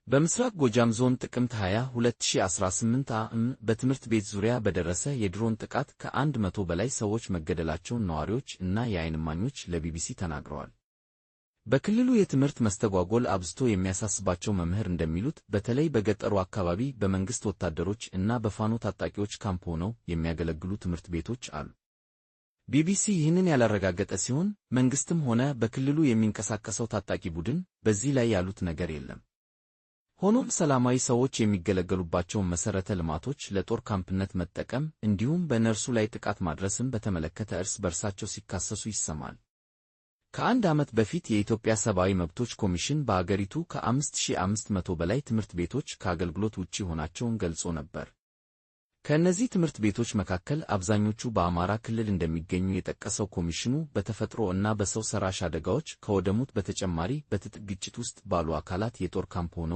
በምስራቅ ጎጃም ዞን ጥቅምት 20 2018 ዓ.ም በትምህርት ቤት ዙሪያ በደረሰ የድሮን ጥቃት ከ100 በላይ ሰዎች መገደላቸውን ነዋሪዎች እና የዓይን እማኞች ለቢቢሲ ተናግረዋል። በክልሉ የትምህርት መስተጓጎል አብዝቶ የሚያሳስባቸው መምህር እንደሚሉት በተለይ በገጠሩ አካባቢ በመንግስት ወታደሮች እና በፋኖ ታጣቂዎች ካምፕ ሆነው የሚያገለግሉ ትምህርት ቤቶች አሉ። ቢቢሲ ይህንን ያላረጋገጠ ሲሆን መንግስትም ሆነ በክልሉ የሚንቀሳቀሰው ታጣቂ ቡድን በዚህ ላይ ያሉት ነገር የለም። ሆኖም ሰላማዊ ሰዎች የሚገለገሉባቸውን መሠረተ ልማቶች ለጦር ካምፕነት መጠቀም እንዲሁም በእነርሱ ላይ ጥቃት ማድረስን በተመለከተ እርስ በርሳቸው ሲካሰሱ ይሰማል። ከአንድ ዓመት በፊት የኢትዮጵያ ሰብአዊ መብቶች ኮሚሽን በአገሪቱ ከ5500 በላይ ትምህርት ቤቶች ከአገልግሎት ውጪ መሆናቸውን ገልጾ ነበር። ከእነዚህ ትምህርት ቤቶች መካከል አብዛኞቹ በአማራ ክልል እንደሚገኙ የጠቀሰው ኮሚሽኑ በተፈጥሮ እና በሰው ሰራሽ አደጋዎች ከወደሙት በተጨማሪ በትጥቅ ግጭት ውስጥ ባሉ አካላት የጦር ካምፕ ሆነው